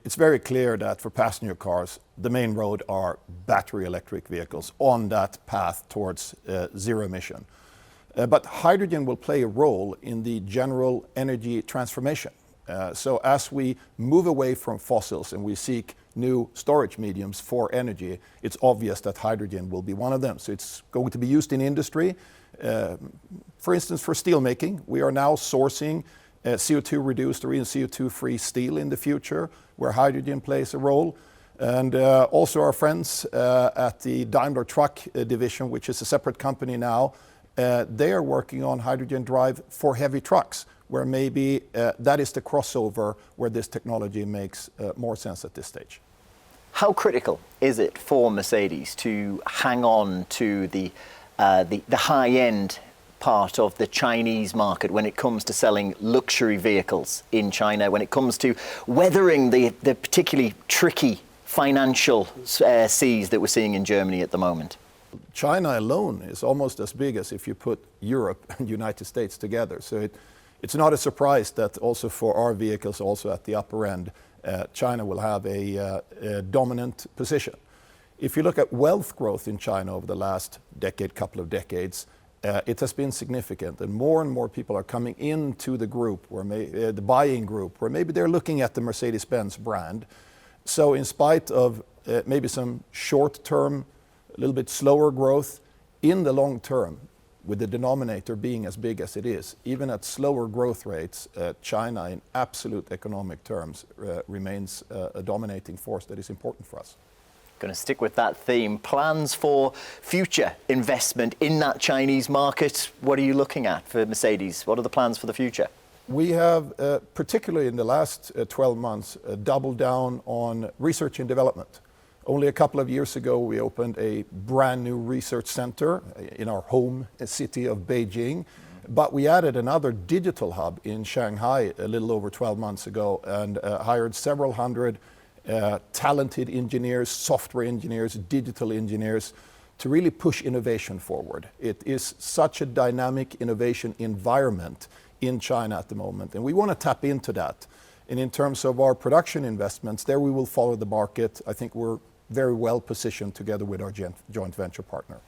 it's very clear that for passenger cars, the main road are battery electric vehicles on that path towards zero emission. But hydrogen will play a role in the general energy transformation. So as we move away from fossils and we seek new storage mediums for energy, it's obvious that hydrogen will be one of them. So it's going to be used in industry. For instance, for steelmaking, we are now sourcing CO2 reduced or even CO2 free steel in the future, where hydrogen plays a role. And also our friends at the Daimler Truck division, which is a separate company now, they are working on hydrogen drive for heavy trucks, where maybe that is the crossover where this technology makes more sense at this stage. How critical is it for Mercedes to hang on to the high-end part of the Chinese market when it comes to selling luxury vehicles in China, when it comes to weathering the particularly tricky financial seas that we're seeing in Germany at the moment? China alone is almost as big as if you put Europe and United States together. So it's not a surprise that also for our vehicles, also at the upper end, China will have a dominant position. If you look at wealth growth in China over the last couple of decades, it has been significant, and more people are coming into the group, the buying group, where maybe they're looking at the Mercedes Benz brand. So in spite of maybe some short-term, a little bit slower growth, in the long term, with the denominator being as big as it is, even at slower growth rates, China in absolute economic terms remains a dominating force that is important for us. Going to stick with that theme. Plans for future investment in that Chinese market. What are you looking at for Mercedes? What are the plans for the future? We have, particularly in the last 12 months, doubled down on research and development. Only a couple of years ago, we opened a brand new research center in our home city of Beijing. But we added another digital hub in Shanghai a little over 12 months ago and hired several hundred talented engineers, software engineers, digital engineers to really push innovation forward. It is such a dynamic innovation environment in China at the moment, and we want to tap into that. And in terms of our production investments, there we will follow the market. I think we're very well positioned together with our joint venture partner.